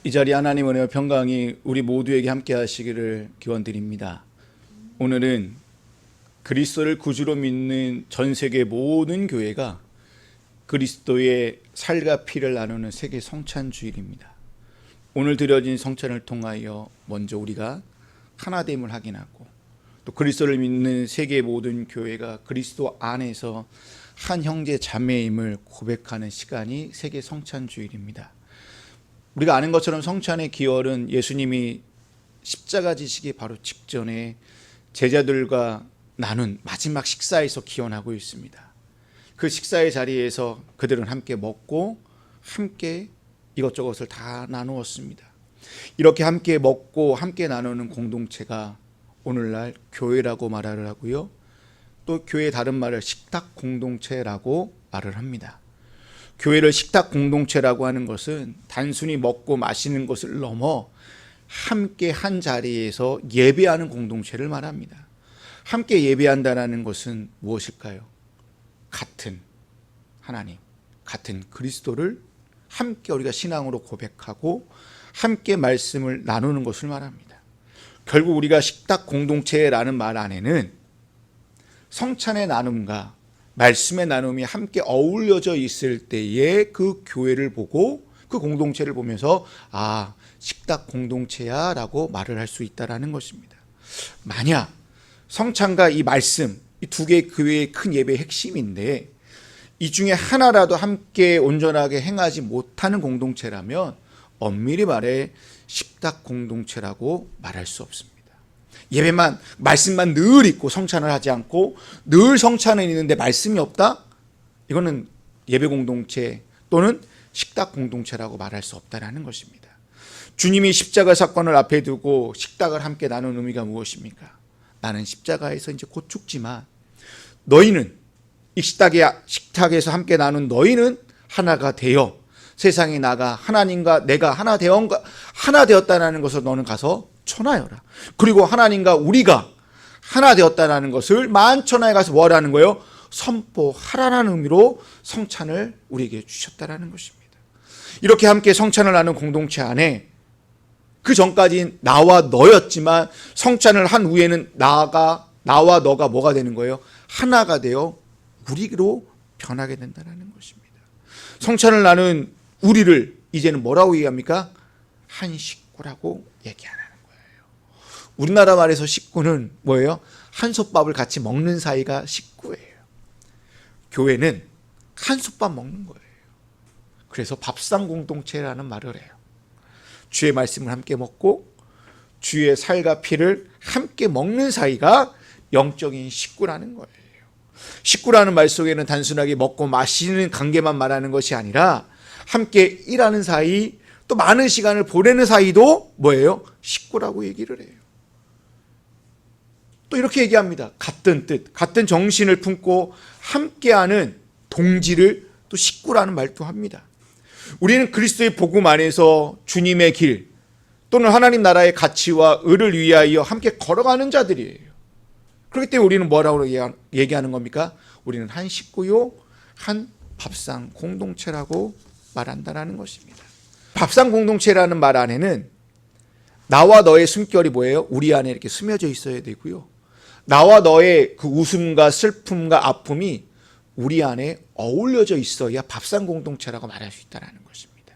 이 자리 하나님 은혜와 평강이 우리 모두에게 함께 하시기를 기원드립니다. 오늘은 그리스도를 구주로 믿는 전 세계 모든 교회가 그리스도의 살과 피를 나누는 세계 성찬주일입니다. 오늘 드려진 성찬을 통하여 먼저 우리가 하나됨을 확인하고, 또 그리스도를 믿는 세계 모든 교회가 그리스도 안에서 한 형제 자매임을 고백하는 시간이 세계 성찬주일입니다. 우리가 아는 것처럼 성찬의 기원은 예수님이 십자가 지시기 바로 직전에 제자들과 나눈 마지막 식사에서 기원하고 있습니다. 그 식사의 자리에서 그들은 함께 먹고 함께 이것저것을 다 나누었습니다. 이렇게 함께 먹고 함께 나누는 공동체가 오늘날 교회라고 말을 하고요, 또 교회의 다른 말을 식탁 공동체라고 말을 합니다. 교회를 식탁 공동체라고 하는 것은 단순히 먹고 마시는 것을 넘어 함께 한 자리에서 예배하는 공동체를 말합니다. 함께 예배한다는 것은 무엇일까요? 같은 하나님, 같은 그리스도를 함께 우리가 신앙으로 고백하고 함께 말씀을 나누는 것을 말합니다. 결국 우리가 식탁 공동체라는 말 안에는 성찬의 나눔과 말씀의 나눔이 함께 어울려져 있을 때에 그 교회를 보고 그 공동체를 보면서 식탁 공동체야 라고 말을 할 수 있다는 것입니다. 만약 성찬과 이 말씀, 이 두 개의 교회의 큰 예배의 핵심인데 이 중에 하나라도 함께 온전하게 행하지 못하는 공동체라면 엄밀히 말해 식탁 공동체라고 말할 수 없습니다. 예배만, 말씀만 늘 있고 성찬을 하지 않고 늘 성찬은 있는데 말씀이 없다? 이거는 예배 공동체 또는 식탁 공동체라고 말할 수 없다는 것입니다. 주님이 십자가 사건을 앞에 두고 식탁을 함께 나눈 의미가 무엇입니까? 나는 십자가에서 이제 곧 죽지만 너희는 이 식탁에서 함께 나눈 너희는 하나가 되어 세상에 나가 하나님과 내가 하나 되었다는 것을 너는 가서 전하여라. 그리고 하나님과 우리가 하나 되었다는 것을 만천하에 가서 뭐라는 거예요? 선포하라는 의미로 성찬을 우리에게 주셨다는 것입니다. 이렇게 함께 성찬을 하는 공동체 안에 그 전까지 나와 너였지만 성찬을 한 후에는 나와 너가 뭐가 되는 거예요? 하나가 되어 우리로 변하게 된다는 것입니다. 성찬을 나눈 우리를 이제는 뭐라고 얘기합니까? 한 식구라고 얘기하는 거예요. 우리나라 말에서 식구는 뭐예요? 한솥밥을 같이 먹는 사이가 식구예요. 교회는 한솥밥 먹는 거예요. 그래서 밥상 공동체라는 말을 해요. 주의 말씀을 함께 먹고 주의 살과 피를 함께 먹는 사이가 영적인 식구라는 거예요. 식구라는 말 속에는 단순하게 먹고 마시는 관계만 말하는 것이 아니라 함께 일하는 사이, 또 많은 시간을 보내는 사이도 뭐예요? 식구라고 얘기를 해요. 또 이렇게 얘기합니다. 같은 뜻, 같은 정신을 품고 함께하는 동지를 또 식구라는 말도 합니다. 우리는 그리스도의 복음 안에서 주님의 길 또는 하나님 나라의 가치와 의를 위하여 함께 걸어가는 자들이에요. 그렇기 때문에 우리는 뭐라고 얘기하는 겁니까? 우리는 한 식구요, 한 밥상 공동체라고 말한다는 것입니다. 밥상 공동체라는 말 안에는 나와 너의 숨결이 뭐예요? 우리 안에 이렇게 스며져 있어야 되고요. 나와 너의 그 웃음과 슬픔과 아픔이 우리 안에 어울려져 있어야 밥상 공동체라고 말할 수 있다는 것입니다.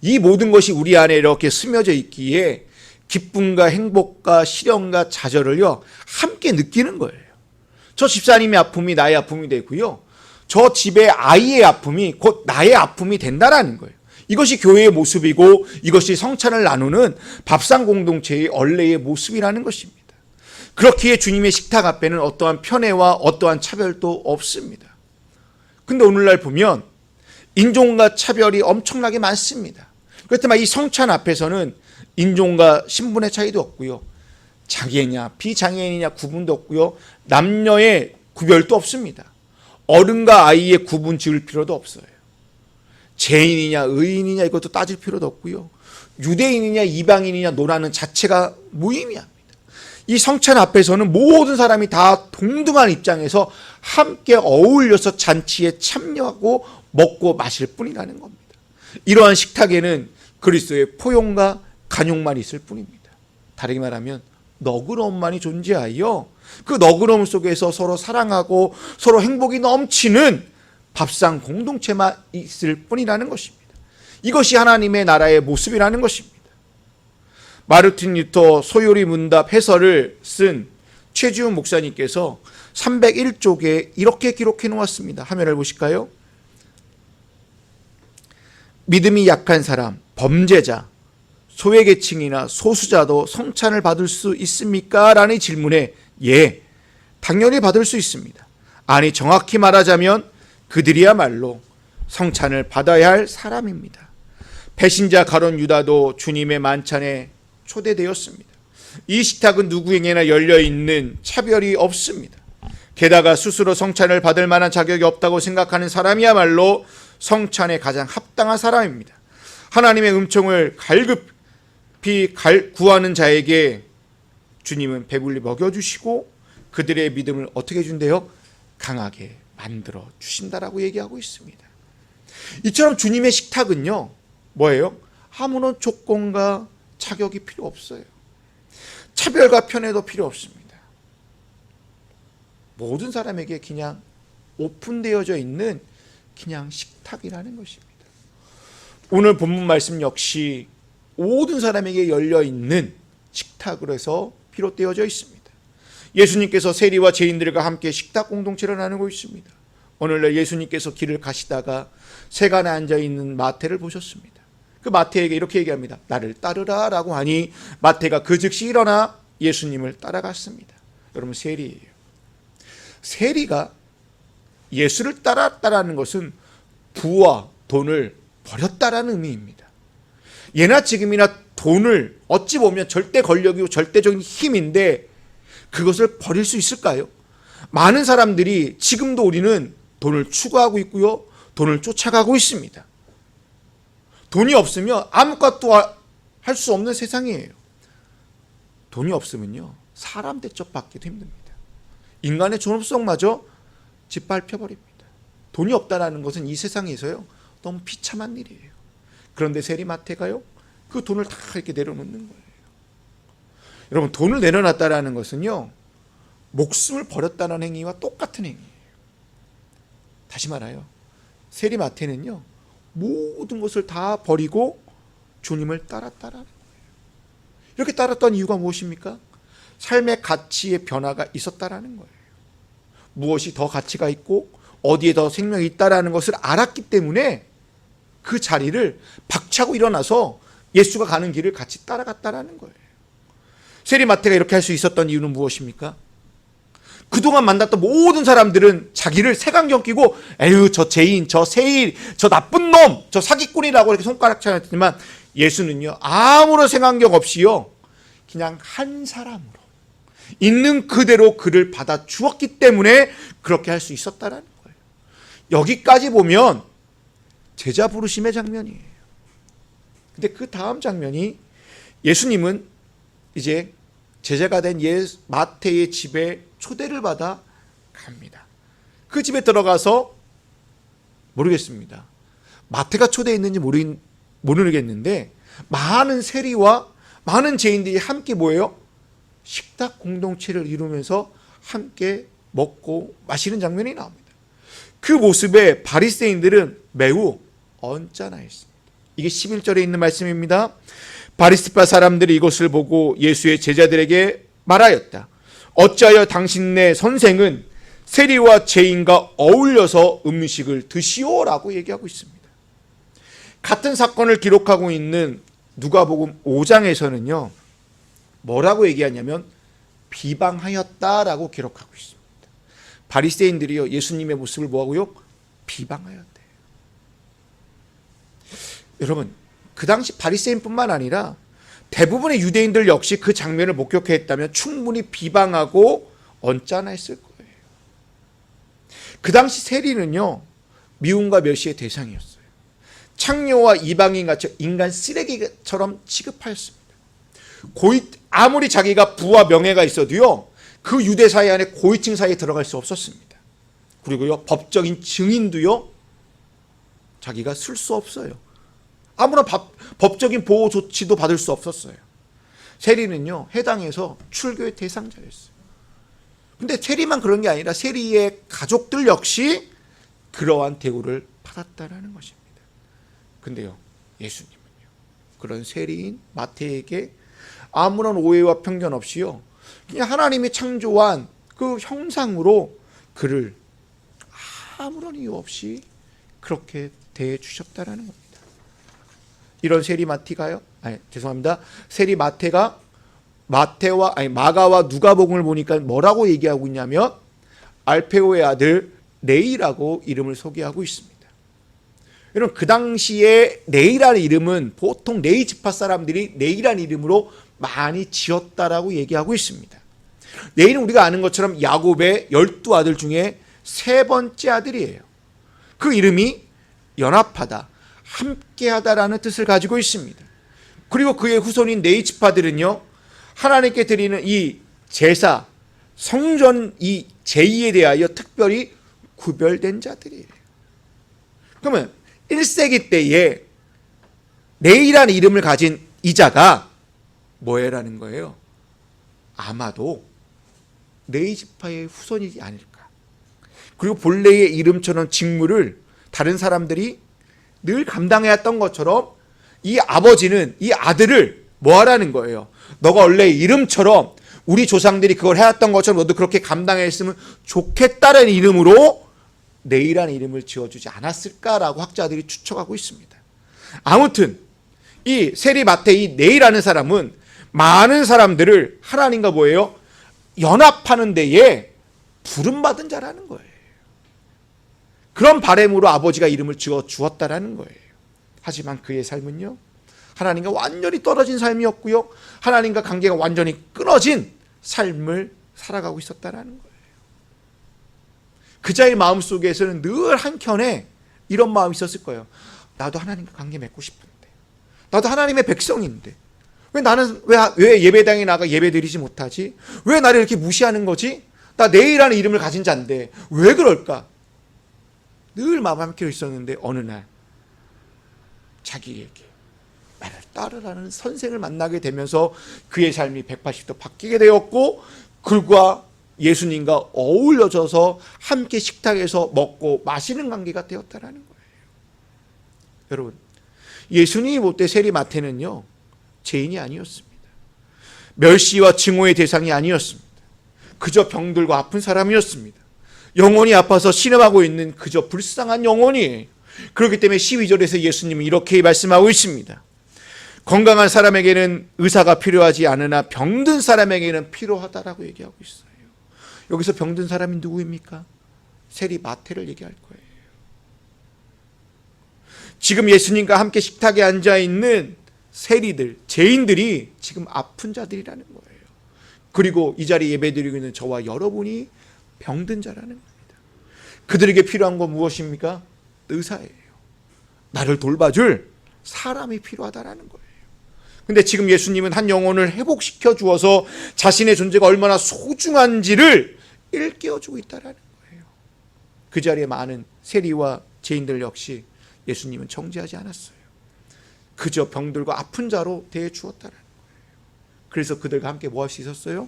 이 모든 것이 우리 안에 이렇게 스며져 있기에 기쁨과 행복과 시련과 좌절을요 함께 느끼는 거예요. 저 집사님의 아픔이 나의 아픔이 되고요, 저 집의 아이의 아픔이 곧 나의 아픔이 된다라는 거예요. 이것이 교회의 모습이고 이것이 성찬을 나누는 밥상 공동체의 원래의 모습이라는 것입니다. 그렇기에 주님의 식탁 앞에는 어떠한 편애와 어떠한 차별도 없습니다. 근데 오늘날 보면 인종과 차별이 엄청나게 많습니다. 그렇지만 이 성찬 앞에서는 인종과 신분의 차이도 없고요, 장애냐 비장애인이냐 구분도 없고요, 남녀의 구별도 없습니다. 어른과 아이의 구분 지을 필요도 없어요. 죄인이냐 의인이냐 이것도 따질 필요도 없고요, 유대인이냐 이방인이냐 노라는 자체가 무의미합니다. 이 성찬 앞에서는 모든 사람이 다 동등한 입장에서 함께 어울려서 잔치에 참여하고 먹고 마실 뿐이라는 겁니다. 이러한 식탁에는 그리스도의 포용과 간용만 있을 뿐입니다. 다르게 말하면 너그러움만이 존재하여 그 너그러움 속에서 서로 사랑하고 서로 행복이 넘치는 밥상 공동체만 있을 뿐이라는 것입니다. 이것이 하나님의 나라의 모습이라는 것입니다. 마르틴 루터 소요리 문답 해설을 쓴 최지훈 목사님께서 301쪽에 이렇게 기록해 놓았습니다. 화면을 보실까요? 믿음이 약한 사람, 범죄자, 소외계층이나 소수자도 성찬을 받을 수 있습니까? 라는 질문에 예, 당연히 받을 수 있습니다. 아니, 정확히 말하자면 그들이야말로 성찬을 받아야 할 사람입니다. 배신자 가룟 유다도 주님의 만찬에 초대되었습니다. 이 식탁은 누구에게나 열려있는 차별이 없습니다. 게다가 스스로 성찬을 받을 만한 자격이 없다고 생각하는 사람이야말로 성찬에 가장 합당한 사람입니다. 하나님의 은총을 갈급히 구하는 자에게 주님은 배불리 먹여주시고 그들의 믿음을 어떻게 해준대요? 강하게 만들어 주신다라고 얘기하고 있습니다. 이처럼 주님의 식탁은요, 뭐예요? 아무런 조건과 자격이 필요 없어요. 차별과 편애도 필요 없습니다. 모든 사람에게 그냥 오픈되어져 있는 그냥 식탁이라는 것입니다. 오늘 본문 말씀 역시 모든 사람에게 열려있는 식탁으로 해서 비롯되어져 있습니다. 예수님께서 세리와 죄인들과 함께 식탁 공동체를 나누고 있습니다. 오늘날 예수님께서 길을 가시다가 세간에 앉아있는 마태를 보셨습니다. 그 마태에게 이렇게 얘기합니다. 나를 따르라 라고 하니 마태가 그 즉시 일어나 예수님을 따라갔습니다. 여러분, 세리예요. 세리가 예수를 따랐다라는 것은 부와 돈을 버렸다라는 의미입니다. 예나 지금이나 돈을 어찌 보면 절대 권력이고 절대적인 힘인데 그것을 버릴 수 있을까요? 많은 사람들이 지금도 우리는 돈을 추구하고 있고요, 돈을 쫓아가고 있습니다. 돈이 없으면 아무것도 할 수 없는 세상이에요. 돈이 없으면요, 사람 대접받기도 힘듭니다. 인간의 존엄성마저 짓밟혀버립니다. 돈이 없다는 것은 이 세상에서요, 너무 비참한 일이에요. 그런데 세리마태가요, 그 돈을 다 이렇게 내려놓는 거예요. 여러분, 돈을 내려놨다는 것은요, 목숨을 버렸다는 행위와 똑같은 행위예요. 다시 말하여 세리마태는요, 모든 것을 다 버리고 주님을 따랐다라는 거예요. 이렇게 따랐던 이유가 무엇입니까? 삶의 가치의 변화가 있었다라는 거예요. 무엇이 더 가치가 있고 어디에 더 생명이 있다라는 것을 알았기 때문에 그 자리를 박차고 일어나서 예수가 가는 길을 같이 따라갔다라는 거예요. 세리마태가 이렇게 할 수 있었던 이유는 무엇입니까? 그동안 만났던 모든 사람들은 자기를 색안경 끼고 에휴, 저 죄인, 저 세일, 저 나쁜 놈, 저 사기꾼이라고 이렇게 손가락 쳐냈지만 예수는요, 아무런 색안경 없이요, 그냥 한 사람으로 있는 그대로 그를 받아 주었기 때문에 그렇게 할 수 있었다라는 거예요. 여기까지 보면 제자 부르심의 장면이에요. 근데 그 다음 장면이 예수님은 이제 제자가 된 마태의 집에 초대를 받아 갑니다. 그 집에 들어가서 모르겠습니다. 마태가 초대했는지 모르겠는데 많은 세리와 많은 죄인들이 함께 뭐예요? 식탁 공동체를 이루면서 함께 먹고 마시는 장면이 나옵니다. 그 모습에 바리새인들은 매우 언짢아했습니다. 이게 11절에 있는 말씀입니다. 바리새파 사람들이 이것을 보고 예수의 제자들에게 말하였다. 어찌하여 당신네 선생은 세리와 죄인과 어울려서 음식을 드시오라고 얘기하고 있습니다. 같은 사건을 기록하고 있는 누가복음 5장에서는요, 뭐라고 얘기하냐면 비방하였다라고 기록하고 있습니다. 바리새인들이요, 예수님의 모습을 뭐하고요? 비방하였대요. 여러분, 그 당시 바리새인뿐만 아니라 대부분의 유대인들 역시 그 장면을 목격했다면 충분히 비방하고 언짢아했을 거예요. 그 당시 세리는요, 미움과 멸시의 대상이었어요. 창녀와 이방인같이 인간 쓰레기처럼 취급하였습니다. 아무리 자기가 부와 명예가 있어도요, 그 유대 사회 안에 고위층 사이에 들어갈 수 없었습니다. 그리고요, 법적인 증인도요, 자기가 쓸 수 없어요. 아무런 법적인 보호 조치도 받을 수 없었어요. 세리는요, 해당에서 출교의 대상자였어요. 근데 세리만 그런 게 아니라 세리의 가족들 역시 그러한 대우를 받았다라는 것입니다. 근데요, 예수님은요, 그런 세리인 마태에게 아무런 오해와 편견 없이요, 그냥 하나님이 창조한 그 형상으로 그를 아무런 이유 없이 그렇게 대해 주셨다라는 겁니다. 이런 세리 마태가요, 세리 마태가 마가와 누가복음을 보니까 뭐라고 얘기하고 있냐면 알페오의 아들 네이라고 이름을 소개하고 있습니다. 여러분, 그 당시에 네이라는 이름은 보통 네이 지파 사람들이 네이라는 이름으로 많이 지었다라고 얘기하고 있습니다. 네이는 우리가 아는 것처럼 야곱의 12아들 중에 세 번째 아들이에요. 그 이름이 연합하다, 함께하다라는 뜻을 가지고 있습니다. 그리고 그의 후손인 네이 지파들은요, 하나님께 드리는 이 제사, 성전 이 제의에 대하여 특별히 구별된 자들이에요. 그러면 1세기 때에 네이라는 이름을 가진 이자가 뭐예라는 거예요? 아마도 네이 지파의 후손이지 않을까. 그리고 본래의 이름처럼 직무를 다른 사람들이 늘 감당해왔던 것처럼 이 아버지는 이 아들을 뭐 하라는 거예요? 너가 원래 이름처럼 우리 조상들이 그걸 해왔던 것처럼 너도 그렇게 감당했으면 좋겠다는 이름으로 네이라는 이름을 지어주지 않았을까라고 학자들이 추측하고 있습니다. 아무튼 이 세리 마태 이 네이라는 사람은 많은 사람들을 하나님과 뭐예요? 연합하는 데에 부름받은 자라는 거예요. 그런 바람으로 아버지가 이름을 지어 주었다라는 거예요. 하지만 그의 삶은요, 하나님과 완전히 떨어진 삶이었고요, 하나님과 관계가 완전히 끊어진 삶을 살아가고 있었다라는 거예요. 그자의 마음속에서는 늘 한켠에 이런 마음이 있었을 거예요. 나도 하나님과 관계 맺고 싶은데, 나도 하나님의 백성인데 왜 나는 왜 예배당에 나가 예배드리지 못하지? 왜 나를 이렇게 무시하는 거지? 나 네이라는 이름을 가진 자인데 왜 그럴까? 늘 마음 한켠에 있었는데 어느 날 자기에게 나를 따르라는 선생을 만나게 되면서 그의 삶이 180도 바뀌게 되었고, 그가 예수님과 어울려져서 함께 식탁에서 먹고 마시는 관계가 되었다라는 거예요. 여러분, 예수님이 볼 때 세리 마태는요, 죄인이 아니었습니다. 멸시와 증오의 대상이 아니었습니다. 그저 병들고 아픈 사람이었습니다. 영혼이 아파서 신음하고 있는 그저 불쌍한 영혼이에요. 그렇기 때문에 12절에서 예수님은 이렇게 말씀하고 있습니다. 건강한 사람에게는 의사가 필요하지 않으나 병든 사람에게는 필요하다라고 얘기하고 있어요. 여기서 병든 사람이 누구입니까? 세리 마태를 얘기할 거예요. 지금 예수님과 함께 식탁에 앉아있는 세리들, 죄인들이 지금 아픈 자들이라는 거예요. 그리고 이 자리에 예배드리고 있는 저와 여러분이 병든 자라는 겁니다. 그들에게 필요한 건 무엇입니까? 의사예요. 나를 돌봐줄 사람이 필요하다라는 거예요. 근데 지금 예수님은 한 영혼을 회복시켜 주어서 자신의 존재가 얼마나 소중한지를 일깨워주고 있다라는 거예요. 그 자리에 많은 세리와 죄인들 역시 예수님은 정죄하지 않았어요. 그저 병들고 아픈 자로 대해 주었다라는 거예요. 그래서 그들과 함께 뭐 할 수 있었어요?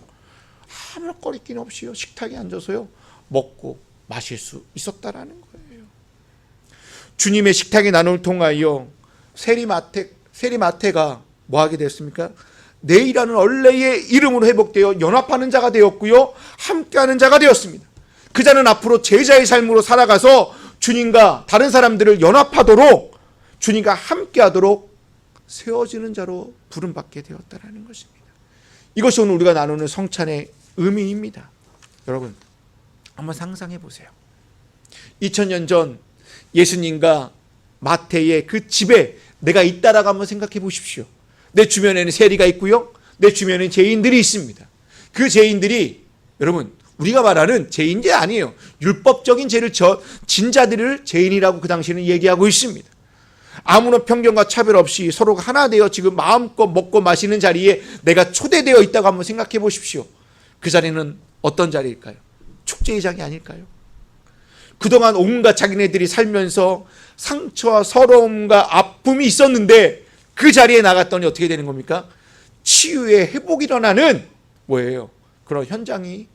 아무런 거리낌 없이요, 식탁에 앉아서요 먹고 마실 수 있었다라는 거예요. 주님의 식탁의 나눔을 통하여 세리 마태가 뭐 하게 됐습니까? 네이라는 원래의 이름으로 회복되어 연합하는 자가 되었고요, 함께하는 자가 되었습니다. 그 자는 앞으로 제자의 삶으로 살아가서 주님과 다른 사람들을 연합하도록, 주님과 함께하도록 세워지는 자로 부름받게 되었다는 것입니다. 이것이 오늘 우리가 나누는 성찬의 의미입니다. 여러분, 한번 상상해 보세요. 2000년 전 예수님과 마태의 그 집에 내가 있다라고 한번 생각해 보십시오. 내 주변에는 세리가 있고요, 내 주변에는 죄인들이 있습니다. 그 죄인들이, 여러분, 우리가 말하는 죄인이 아니에요. 율법적인 죄를 진 자들을 죄인이라고 그 당시에는 얘기하고 있습니다. 아무런 편견과 차별 없이 서로가 하나 되어 지금 마음껏 먹고 마시는 자리에 내가 초대되어 있다고 한번 생각해 보십시오. 그 자리는 어떤 자리일까요? 축제의장이 아닐까요? 그동안 온갖 자기네들이 살면서 상처와 서러움과 아픔이 있었는데 그 자리에 나갔더니 어떻게 되는 겁니까? 치유의 회복이 일어나는 뭐예요? 그런 현장이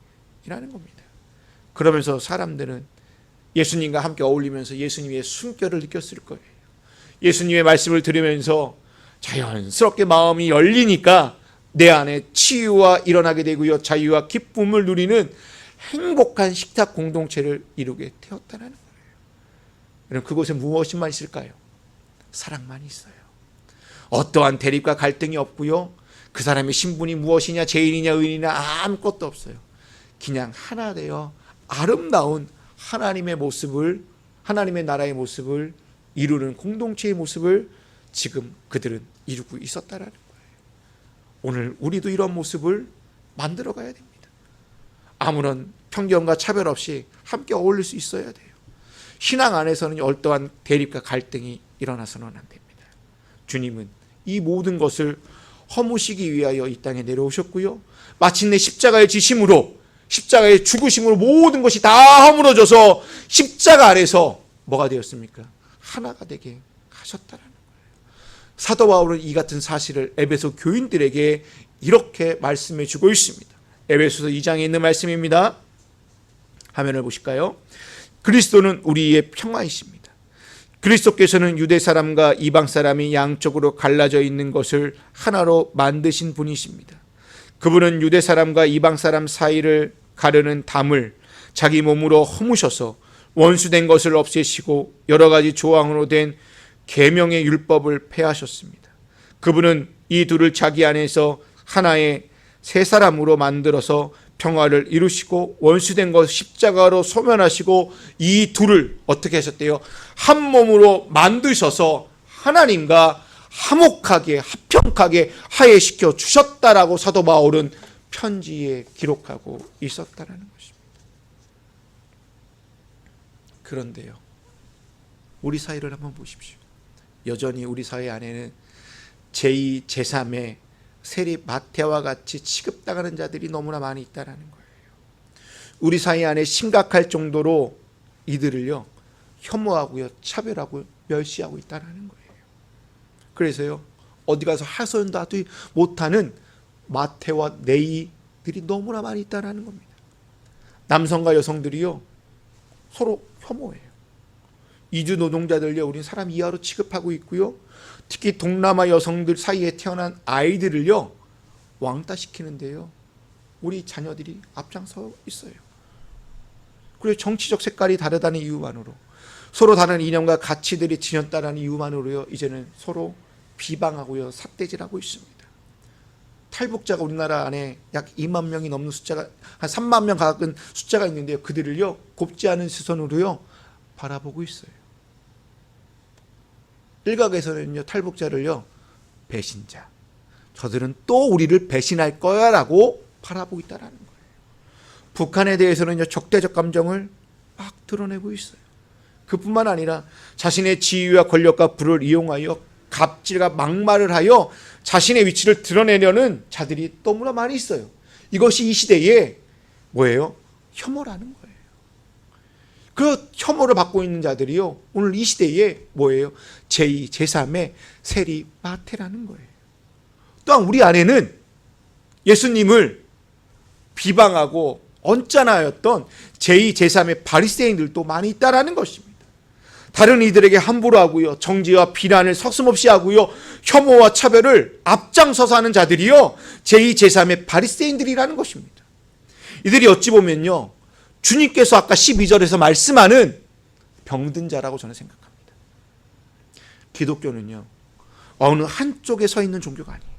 일어나는 겁니다. 그러면서 사람들은 예수님과 함께 어울리면서 예수님의 숨결을 느꼈을 거예요. 예수님의 말씀을 들으면서 자연스럽게 마음이 열리니까 내 안에 치유가 일어나게 되고요, 자유와 기쁨을 누리는 행복한 식탁 공동체를 이루게 되었다는 거예요. 여러분, 그곳에 무엇만 있을까요? 사랑만 있어요. 어떠한 대립과 갈등이 없고요, 그 사람의 신분이 무엇이냐, 죄인이냐 의인이냐 아무것도 없어요. 그냥 하나 되어 아름다운 하나님의 모습을, 하나님의 나라의 모습을 이루는 공동체의 모습을 지금 그들은 이루고 있었다라는 거예요. 오늘 우리도 이런 모습을 만들어 가야 됩니다. 아무런 편견과 차별 없이 함께 어울릴 수 있어야 돼요. 신앙 안에서는 어떠한 대립과 갈등이 일어나서는 안 됩니다. 주님은 이 모든 것을 허무시기 위하여 이 땅에 내려오셨고요, 마침내 십자가의 지심으로, 십자가의 죽으심으로 모든 것이 다 허물어져서 십자가 아래서 뭐가 되었습니까? 하나가 되게 하셨다라는 거예요. 사도 바울은 이 같은 사실을 에베소 교인들에게 이렇게 말씀해 주고 있습니다. 에베소서 2장에 있는 말씀입니다. 화면을 보실까요? 그리스도는 우리의 평화이십니다. 그리스도께서는 유대 사람과 이방 사람이 양쪽으로 갈라져 있는 것을 하나로 만드신 분이십니다. 그분은 유대 사람과 이방 사람 사이를 가르는 담을 자기 몸으로 허무셔서 원수된 것을 없애시고 여러 가지 조항으로 된 계명의 율법을 폐하셨습니다. 그분은 이 둘을 자기 안에서 하나의 새 사람으로 만들어서 평화를 이루시고 원수된 것 십자가로 소멸하시고 이 둘을 어떻게 하셨대요? 한 몸으로 만드셔서 하나님과 화목하게 화평하게 화해시켜 주셨다라고 사도 바울은 편지에 기록하고 있었다라는 것입니다. 그런데요, 우리 사회를 한번 보십시오. 여전히 우리 사회 안에는 제2, 제3의 세리 마태와 같이 취급당하는 자들이 너무나 많이 있다는 거예요. 우리 사회 안에 심각할 정도로 이들을요 혐오하고요, 차별하고 멸시하고 있다는 거예요. 그래서요, 어디 가서 하소연도 하지 못하는 마태와 네이들이 너무나 많이 있다는 겁니다. 남성과 여성들이요 서로 혐오해요. 이주 노동자들요, 우리는 사람 이하로 취급하고 있고요, 특히 동남아 여성들 사이에 태어난 아이들을요 왕따시키는데요 우리 자녀들이 앞장서 있어요. 그리고 정치적 색깔이 다르다는 이유만으로, 서로 다른 이념과 가치들이 지녔다는 이유만으로요 이제는 서로 비방하고요 삿대질하고 있습니다. 탈북자가 우리나라 안에 약 2만 명이 넘는 숫자가, 한 3만 명 가까운 숫자가 있는데요, 그들을요 곱지 않은 시선으로요 바라보고 있어요. 일각에서는요 탈북자를요 배신자, 저들은 또 우리를 배신할 거야 라고 바라보고 있다는 거예요. 북한에 대해서는요 적대적 감정을 막 드러내고 있어요. 그뿐만 아니라 자신의 지위와 권력과 부를 이용하여 갑질과 막말을 하여 자신의 위치를 드러내려는 자들이 너무나 많이 있어요. 이것이 이 시대에 뭐예요? 혐오라는 거예요. 그 혐오를 받고 있는 자들이요 오늘 이 시대에 뭐예요? 제2, 제3의 세리 마태라는 거예요. 또한 우리 안에는 예수님을 비방하고 언짢아했던 제2, 제3의 바리새인들도 많이 있다라는 것입니다. 다른 이들에게 함부로 하고요, 정죄와 비난을 서슴없이 하고요, 혐오와 차별을 앞장서서 하는 자들이요 제2, 제3의 바리새인들이라는 것입니다. 이들이 어찌 보면요 주님께서 아까 12절에서 말씀하는 병든 자라고 저는 생각합니다. 기독교는요 어느 한쪽에 서 있는 종교가 아니에요.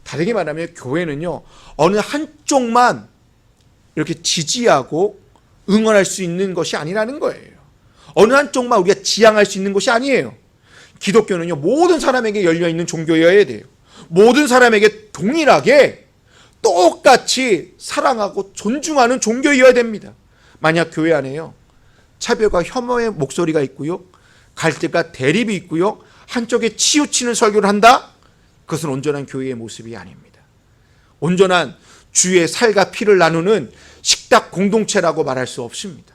다르게 말하면 교회는요 어느 한쪽만 이렇게 지지하고 응원할 수 있는 것이 아니라는 거예요. 어느 한쪽만 우리가 지향할 수 있는 것이 아니에요. 기독교는요 모든 사람에게 열려있는 종교여야 돼요. 모든 사람에게 동일하게 똑같이 사랑하고 존중하는 종교여야 됩니다. 만약 교회 안에요 차별과 혐오의 목소리가 있고요, 갈등과 대립이 있고요, 한쪽에 치우치는 설교를 한다? 그것은 온전한 교회의 모습이 아닙니다. 온전한 주의 살과 피를 나누는 식탁 공동체라고 말할 수 없습니다.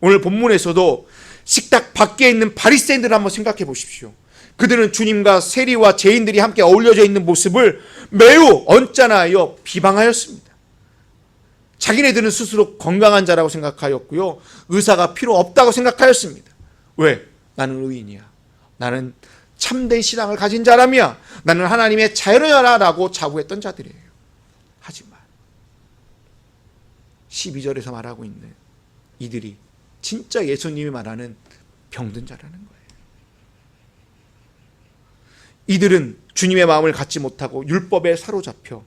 오늘 본문에서도 식탁 밖에 있는 바리새인들을 한번 생각해 보십시오. 그들은 주님과 세리와 죄인들이 함께 어울려져 있는 모습을 매우 언짢아하여 비방하였습니다. 자기네들은 스스로 건강한 자라고 생각하였고요, 의사가 필요 없다고 생각하였습니다. 왜? 나는 의인이야. 나는 참된 신앙을 가진 사람이야. 나는 하나님의 자녀라라고 자부했던 자들이에요. 하지만 12절에서 말하고 있는 이들이 진짜 예수님이 말하는 병든 자라는 거예요. 이들은 주님의 마음을 갖지 못하고 율법에 사로잡혀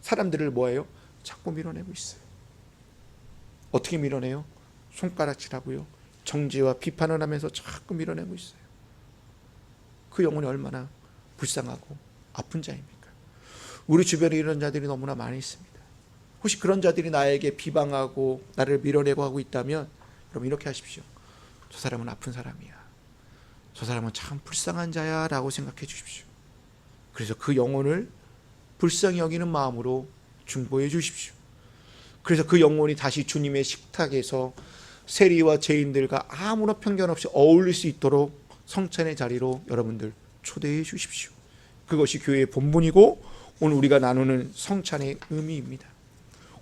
사람들을 뭐예요? 자꾸 밀어내고 있어요. 어떻게 밀어내요? 손가락질하고요, 정죄와 비판을 하면서 자꾸 밀어내고 있어요. 그 영혼이 얼마나 불쌍하고 아픈 자입니까? 우리 주변에 이런 자들이 너무나 많이 있습니다. 혹시 그런 자들이 나에게 비방하고 나를 밀어내고 하고 있다면 여러분 이렇게 하십시오. 저 사람은 아픈 사람이야. 저 사람은 참 불쌍한 자야 라고 생각해 주십시오. 그래서 그 영혼을 불쌍히 여기는 마음으로 중보해 주십시오. 그래서 그 영혼이 다시 주님의 식탁에서 세리와 죄인들과 아무런 편견 없이 어울릴 수 있도록 성찬의 자리로 여러분들 초대해 주십시오. 그것이 교회의 본분이고 오늘 우리가 나누는 성찬의 의미입니다.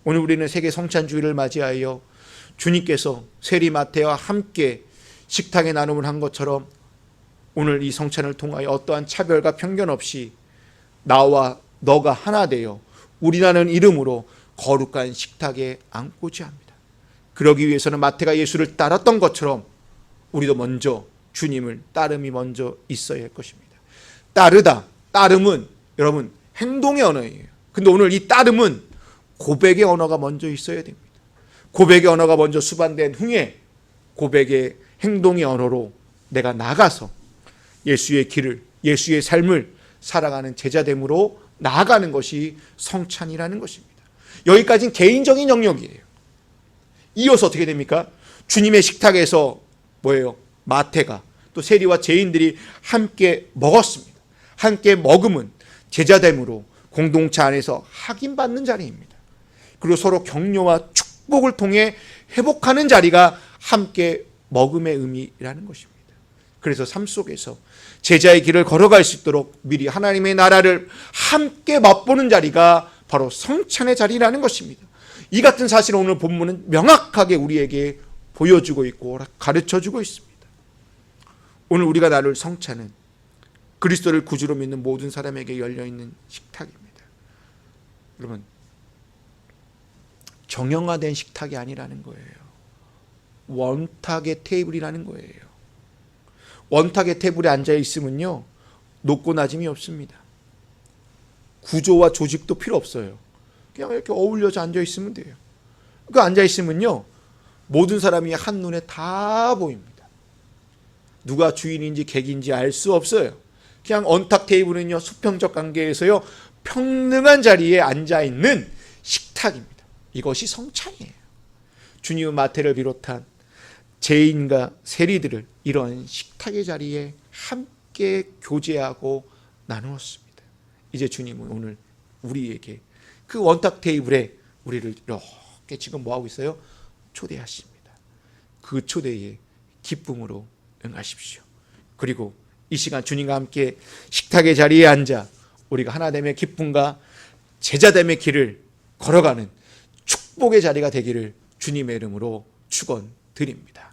오늘 우리는 세계 성찬주의를 맞이하여 주님께서 세리 마태와 함께 식탁의 나눔을 한 것처럼 오늘 이 성찬을 통하여 어떠한 차별과 편견 없이 나와 너가 하나 되어 우리라는 이름으로 거룩한 식탁에 앉고자 합니다. 그러기 위해서는 마태가 예수를 따랐던 것처럼 우리도 먼저 주님을 따름이 먼저 있어야 할 것입니다. 따르다, 따름은 여러분 행동의 언어예요. 근데 오늘 이 따름은 고백의 언어가 먼저 있어야 됩니다. 고백의 언어가 먼저 수반된 후에 고백의 행동의 언어로 내가 나가서 예수의 길을, 예수의 삶을 살아가는 제자됨으로 나아가는 것이 성찬이라는 것입니다. 여기까지는 개인적인 영역이에요. 이어서 어떻게 됩니까? 주님의 식탁에서 뭐예요? 마태가 또 세리와 죄인들이 함께 먹었습니다. 함께 먹음은 제자됨으로 공동체 안에서 확인받는 자리입니다. 그리고 서로 격려와 축복을 통해 회복하는 자리가 함께 먹음의 의미라는 것입니다. 그래서 삶 속에서 제자의 길을 걸어갈 수 있도록 미리 하나님의 나라를 함께 맛보는 자리가 바로 성찬의 자리라는 것입니다. 이 같은 사실을 오늘 본문은 명확하게 우리에게 보여주고 있고 가르쳐주고 있습니다. 오늘 우리가 나눌 성찬은 그리스도를 구주로 믿는 모든 사람에게 열려있는 식탁입니다. 여러분, 정형화된 식탁이 아니라는 거예요. 원탁의 테이블이라는 거예요. 원탁의 테이블에 앉아있으면요, 높고 낮음이 없습니다. 구조와 조직도 필요 없어요. 그냥 이렇게 어울려서 앉아있으면 돼요. 그 앉아있으면요, 모든 사람이 한눈에 다 보입니다. 누가 주인인지 객인지 알 수 없어요. 그냥 언탁 테이블은요, 수평적 관계에서요, 평등한 자리에 앉아있는 식탁입니다. 이것이 성찬이에요. 주님은 마태를 비롯한 죄인과 세리들을 이런 식탁의 자리에 함께 교제하고 나누었습니다. 이제 주님은 오늘 우리에게 그 원탁 테이블에 우리를 이렇게 지금 뭐하고 있어요? 초대하십니다. 그 초대에 기쁨으로 응하십시오. 그리고 이 시간 주님과 함께 식탁의 자리에 앉아 우리가 하나됨의 기쁨과 제자됨의 길을 걸어가는 축복의 자리가 되기를 주님의 이름으로 축원드립니다.